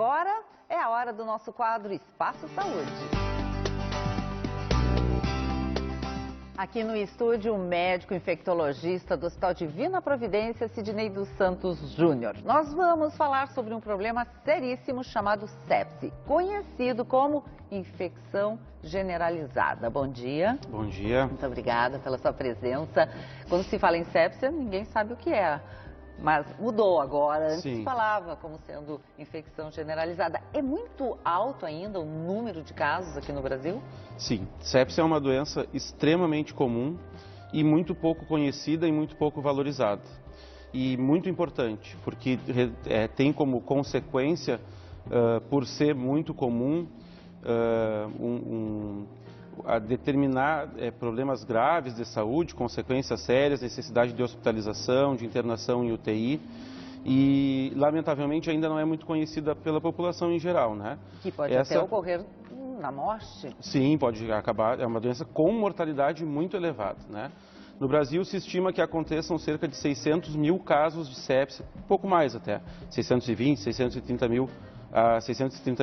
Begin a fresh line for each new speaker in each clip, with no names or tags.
agora é a hora do nosso quadro Espaço Saúde. Aqui no estúdio, o médico infectologista do Hospital Divina Providência, Sidney dos Santos Júnior. Nós vamos falar sobre um problema seríssimo chamado sepse, conhecido como infecção generalizada. Bom dia.
Bom dia.
Muito obrigada pela sua presença. Quando se fala em sepse, ninguém sabe o que é. Mas mudou agora, antes se falava como sendo infecção generalizada. É muito alto ainda o número de casos aqui no Brasil?
Sim, sepse é uma doença extremamente comum e muito pouco conhecida e muito pouco valorizada. E muito importante, porque tem como consequência, por ser muito comum, a determinar problemas graves de saúde, consequências sérias, necessidade de hospitalização, de internação em UTI. E, lamentavelmente, ainda não é muito conhecida pela população em geral, né?
Que pode até ocorrer na morte?
Sim, pode acabar. É uma doença com mortalidade muito elevada, né? No Brasil, se estima que aconteçam cerca de 600 mil casos de sepse, um pouco mais até, 620, 630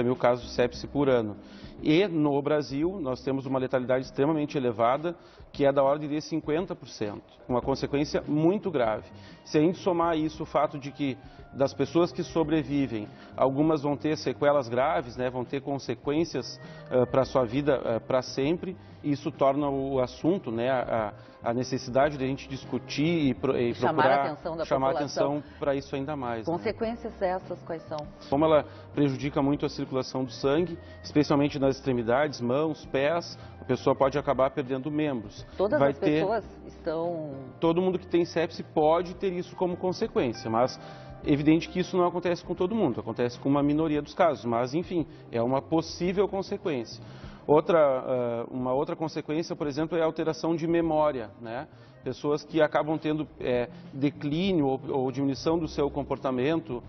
mil casos de sepse por ano. E no Brasil, nós temos uma letalidade extremamente elevada, que é da ordem de 50%, uma consequência muito grave. Se a gente somar isso, o fato de que das pessoas que sobrevivem, algumas vão ter sequelas graves, né, vão ter consequências para a sua vida para sempre, isso torna o assunto, né, a necessidade de a gente discutir e procurar chamar a atenção para isso ainda mais.
Consequências essas quais são?
Como ela prejudica muito a circulação do sangue, especialmente nas extremidades, mãos, pés, a pessoa pode acabar perdendo membros.
Todas as pessoas estão...
Todo mundo que tem sepse pode ter isso como consequência, mas evidente que isso não acontece com todo mundo, acontece com uma minoria dos casos, mas enfim, é uma possível consequência. Uma outra consequência, por exemplo, é a alteração de memória, né? Pessoas que acabam tendo declínio ou diminuição do seu comportamento,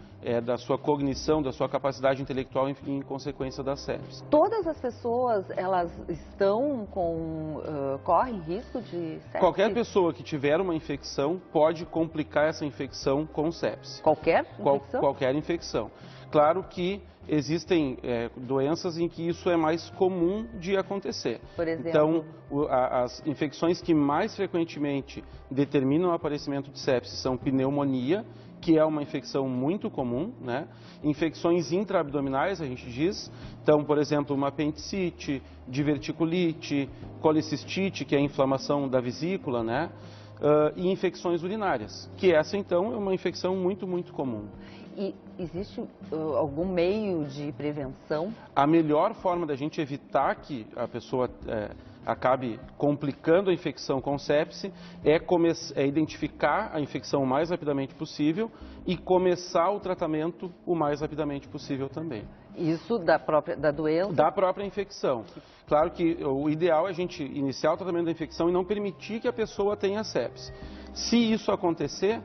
da sua cognição, da sua capacidade intelectual em consequência da sepse.
Todas as pessoas, elas correm risco de sepse?
Qualquer pessoa que tiver uma infecção pode complicar essa infecção com sepse.
Qualquer infecção?
Qualquer infecção. Claro que existem doenças em que isso é mais comum de acontecer.
Por exemplo?
Então, as infecções que mais frequentemente determinam o aparecimento de sepse são pneumonia, que é uma infecção muito comum, né? Infecções intraabdominais, a gente diz. Então, por exemplo, uma apendicite, diverticulite, colicistite, que é a inflamação da vesícula, né? E infecções urinárias, que essa, então, é uma infecção muito, muito comum.
E existe algum meio de prevenção?
A melhor forma da gente evitar que a pessoa acabe complicando a infecção com sepse é identificar a infecção o mais rapidamente possível e começar o tratamento o mais rapidamente possível também.
Isso da doença?
Da própria infecção. Claro que o ideal é a gente iniciar o tratamento da infecção e não permitir que a pessoa tenha sepse. Se isso acontecer,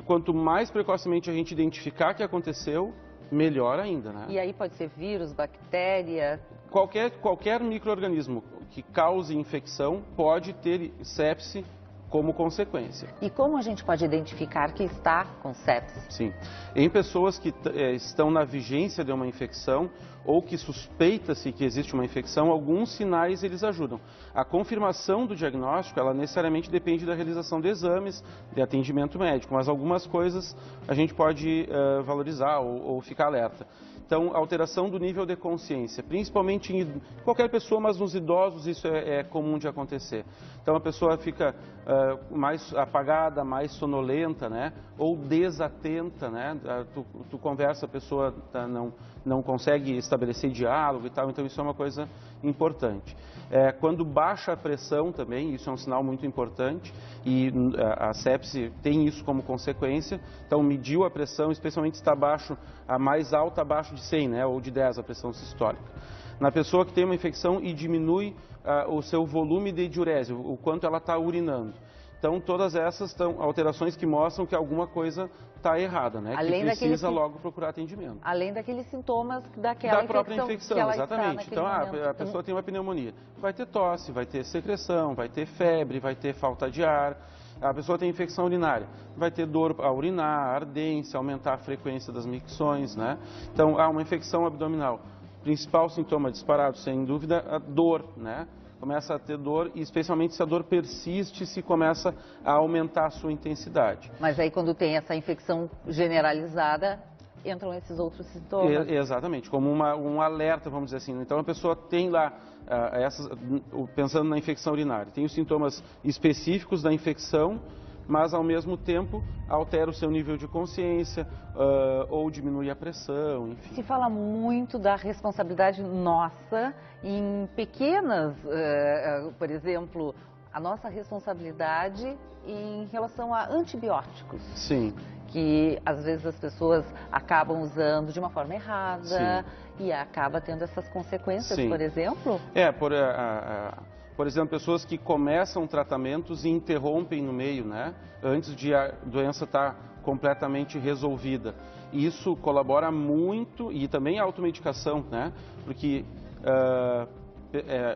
quanto mais precocemente a gente identificar que aconteceu, melhor ainda, né?
E aí pode ser vírus, bactéria?
Qualquer micro-organismo que cause infecção pode ter sepse como consequência.
E como a gente pode identificar que está com sepse?
Sim. Em pessoas que estão na vigência de uma infecção ou que suspeita-se que existe uma infecção, alguns sinais eles ajudam. A confirmação do diagnóstico, ela necessariamente depende da realização de exames, de atendimento médico, mas algumas coisas a gente pode valorizar ou ficar alerta. Então, alteração do nível de consciência, principalmente em qualquer pessoa, mas nos idosos isso é comum de acontecer. Então, a pessoa fica mais apagada, mais sonolenta, né? Ou desatenta, né? Tu conversa, a pessoa não consegue estabelecer diálogo e tal, então isso é uma coisa importante. Quando baixa a pressão também, isso é um sinal muito importante e a sepse tem isso como consequência. Então, mediu a pressão, especialmente se está a mais alta abaixo de 100, né, ou de 10, a pressão sistólica. Na pessoa que tem uma infecção e diminui o seu volume de diurese, o quanto ela está urinando. Então, todas essas são alterações que mostram que alguma coisa está errada, né? Que precisa logo procurar atendimento.
Além daqueles sintomas da própria infecção que ela
exatamente. Então, a pessoa tem uma pneumonia, vai ter tosse, vai ter secreção, vai ter febre, vai ter falta de ar. A pessoa tem infecção urinária, vai ter dor a urinar, ardência, aumentar a frequência das micções, né? Então, há uma infecção abdominal. Principal sintoma disparado, sem dúvida, a dor, né? Começa a ter dor e especialmente se a dor persiste, se começa a aumentar a sua intensidade.
Mas aí quando tem essa infecção generalizada, entram esses outros sintomas.
Exatamente, como um alerta, vamos dizer assim. Então a pessoa tem lá, pensando na infecção urinária, tem os sintomas específicos da infecção, mas ao mesmo tempo altera o seu nível de consciência ou diminui a pressão, enfim.
Se fala muito da responsabilidade nossa em pequenas, por exemplo, a nossa responsabilidade em relação a antibióticos.
Sim.
Que às vezes as pessoas acabam usando de uma forma errada. Sim. E acaba tendo essas consequências, sim, por exemplo?
Por exemplo, pessoas que começam tratamentos e interrompem no meio, né? Antes de a doença estar completamente resolvida. Isso colabora muito, e também a automedicação, né? Porque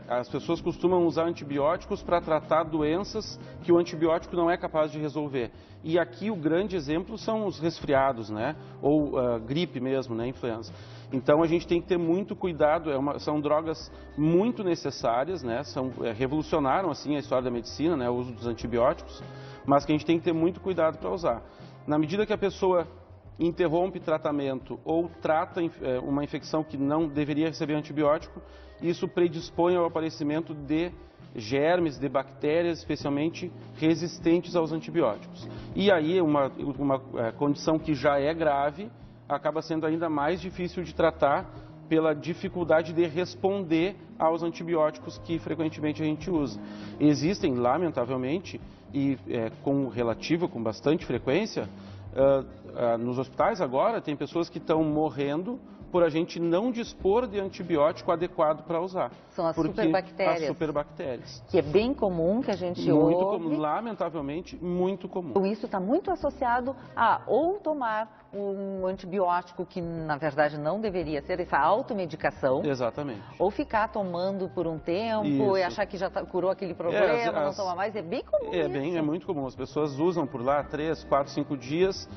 as pessoas costumam usar antibióticos para tratar doenças que o antibiótico não é capaz de resolver. E aqui o grande exemplo são os resfriados, né? Ou gripe mesmo, né? Influenza. Então a gente tem que ter muito cuidado, são drogas muito necessárias, né? Revolucionaram assim a história da medicina, né? O uso dos antibióticos, mas que a gente tem que ter muito cuidado para usar. Na medida que a pessoa interrompe tratamento ou trata uma infecção que não deveria receber antibiótico, isso predispõe ao aparecimento de germes, de bactérias, especialmente resistentes aos antibióticos. E aí uma condição que já é grave acaba sendo ainda mais difícil de tratar pela dificuldade de responder aos antibióticos que frequentemente a gente usa. Existem, lamentavelmente, e com bastante frequência, nos hospitais agora tem pessoas que estão morrendo por a gente não dispor de antibiótico adequado para usar.
São as superbactérias.
As superbactérias.
Que é bem comum, que a gente
muito
ouve.
Comum, lamentavelmente, muito comum.
Então, isso está muito associado a ou tomar um antibiótico que, na verdade, não deveria ser, essa automedicação.
Exatamente.
Ou ficar tomando por um tempo
isso.
E achar que já curou aquele problema, não toma mais. É bem comum isso.
É muito comum. As pessoas usam por lá 3, 4, 5 dias,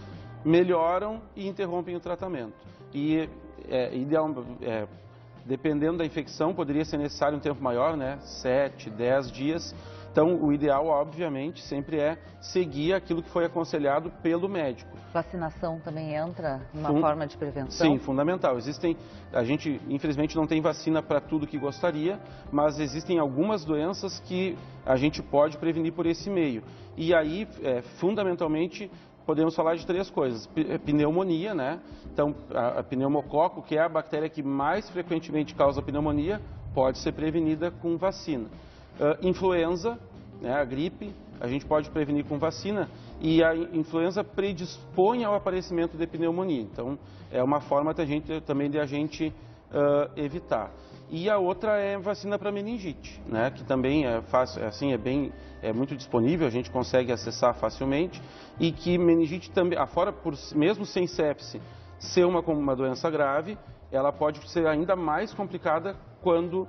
melhoram e interrompem o tratamento. E dependendo da infecção, poderia ser necessário um tempo maior, né? 7, 10 dias. Então, o ideal, obviamente, sempre é seguir aquilo que foi aconselhado pelo médico.
Vacinação também entra numa forma de prevenção?
Sim, fundamental. A gente, infelizmente, não tem vacina para tudo que gostaria, mas existem algumas doenças que a gente pode prevenir por esse meio. E aí, fundamentalmente, podemos falar de 3 coisas. Pneumonia, né? Então, a pneumococo, que é a bactéria que mais frequentemente causa pneumonia, pode ser prevenida com vacina. Influenza, né? A gripe, a gente pode prevenir com vacina. E a influenza predispõe ao aparecimento de pneumonia. Então, é uma forma também de a gente evitar. E a outra é vacina para meningite, né? Que também é fácil, é muito disponível, a gente consegue acessar facilmente. E que meningite também, mesmo sem sepse, ser uma doença grave, ela pode ser ainda mais complicada quando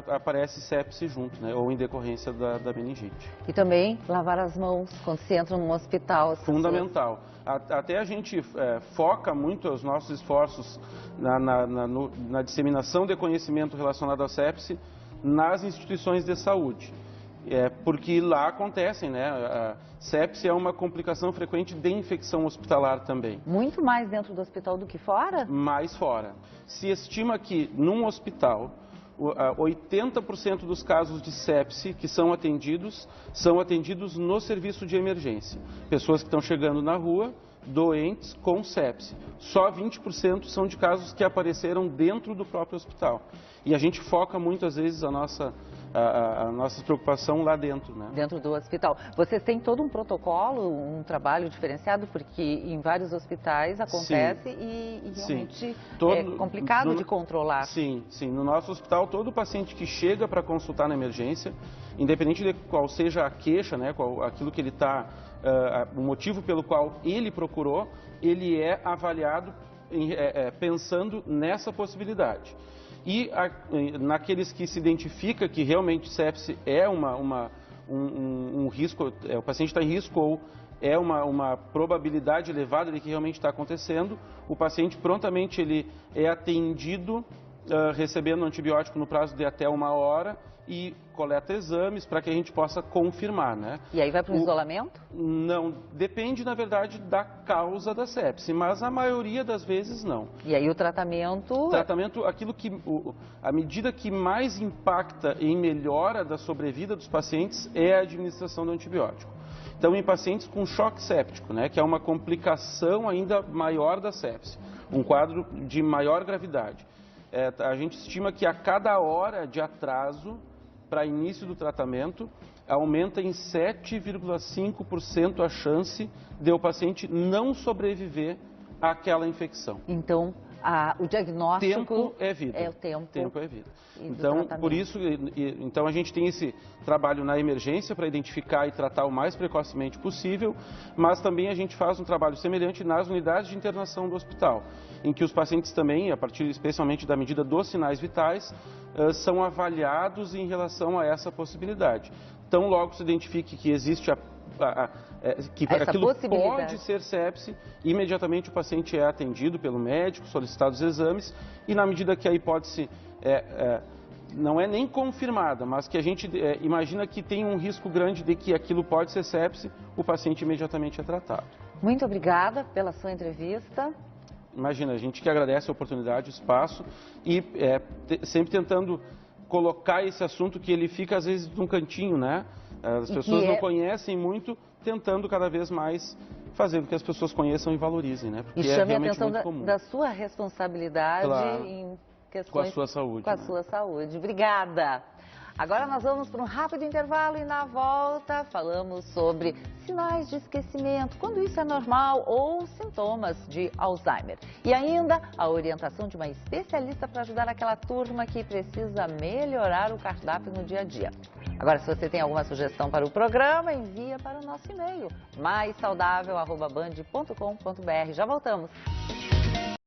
aparece sepse junto, né? Ou em decorrência da meningite.
E também lavar as mãos quando se entra num hospital.
Fundamental. Até a gente foca muito os nossos esforços na disseminação de conhecimento relacionado à sepse nas instituições de saúde. Porque lá acontecem, né? A sepse é uma complicação frequente de infecção hospitalar também.
Muito mais dentro do hospital do que fora?
Mais fora. Se estima que num hospital 80% dos casos de sepse que são atendidos no serviço de emergência. Pessoas que estão chegando na rua, doentes com sepse. Só 20% são de casos que apareceram dentro do próprio hospital. E a gente foca muitas vezes a nossa preocupação lá dentro, né?
Dentro do hospital. Vocês têm todo um protocolo, um trabalho diferenciado, porque em vários hospitais acontece. Sim. E realmente é complicado de controlar.
Sim. No nosso hospital, todo paciente que chega para consultar na emergência, independente de qual seja a queixa, né, aquilo que ele o motivo pelo qual ele procurou, ele é avaliado pensando nessa possibilidade. E naqueles que se identifica que realmente sepse é um risco, o paciente está em risco ou é uma probabilidade elevada de que realmente está acontecendo, o paciente prontamente ele é atendido recebendo antibiótico no prazo de até 1 hora e coleta exames para que a gente possa confirmar, né?
E aí vai para o isolamento?
Não, depende, na verdade, da causa da sepse, mas a maioria das vezes não.
E aí o tratamento?
O tratamento, a medida que mais impacta em melhora da sobrevida dos pacientes é a administração do antibiótico. Então, em pacientes com choque séptico, né, que é uma complicação ainda maior da sepse, um quadro de maior gravidade, a gente estima que a cada hora de atraso para início do tratamento, aumenta em 7,5% a chance de o paciente não sobreviver àquela infecção.
Então, o diagnóstico...
Tempo é vida.
É o tempo.
Tempo é vida. Então, por isso, então a gente tem esse trabalho na emergência para identificar e tratar o mais precocemente possível, mas também a gente faz um trabalho semelhante nas unidades de internação do hospital, em que os pacientes também, a partir especialmente da medida dos sinais vitais, são avaliados em relação a essa possibilidade. Então, logo se identifique que existe que aquilo pode ser sepse, imediatamente o paciente é atendido pelo médico, solicitados exames, e na medida que a hipótese não é nem confirmada, mas que a gente imagina que tem um risco grande de que aquilo pode ser sepse, o paciente imediatamente é tratado.
Muito obrigada pela sua entrevista.
Imagina, a gente que agradece a oportunidade, o espaço e sempre tentando colocar esse assunto que ele fica às vezes num cantinho, né? As pessoas não conhecem muito, tentando cada vez mais fazer com que as pessoas conheçam e valorizem, né?
Porque e chame a atenção da sua responsabilidade, claro, em questões
com a sua saúde.
Com a sua saúde. Obrigada. Agora nós vamos para um rápido intervalo e na volta falamos sobre sinais de esquecimento, quando isso é normal ou sintomas de Alzheimer. E ainda a orientação de uma especialista para ajudar aquela turma que precisa melhorar o cardápio no dia a dia. Agora, se você tem alguma sugestão para o programa, envia para o nosso e-mail maissaudável@band.com.br. Já voltamos.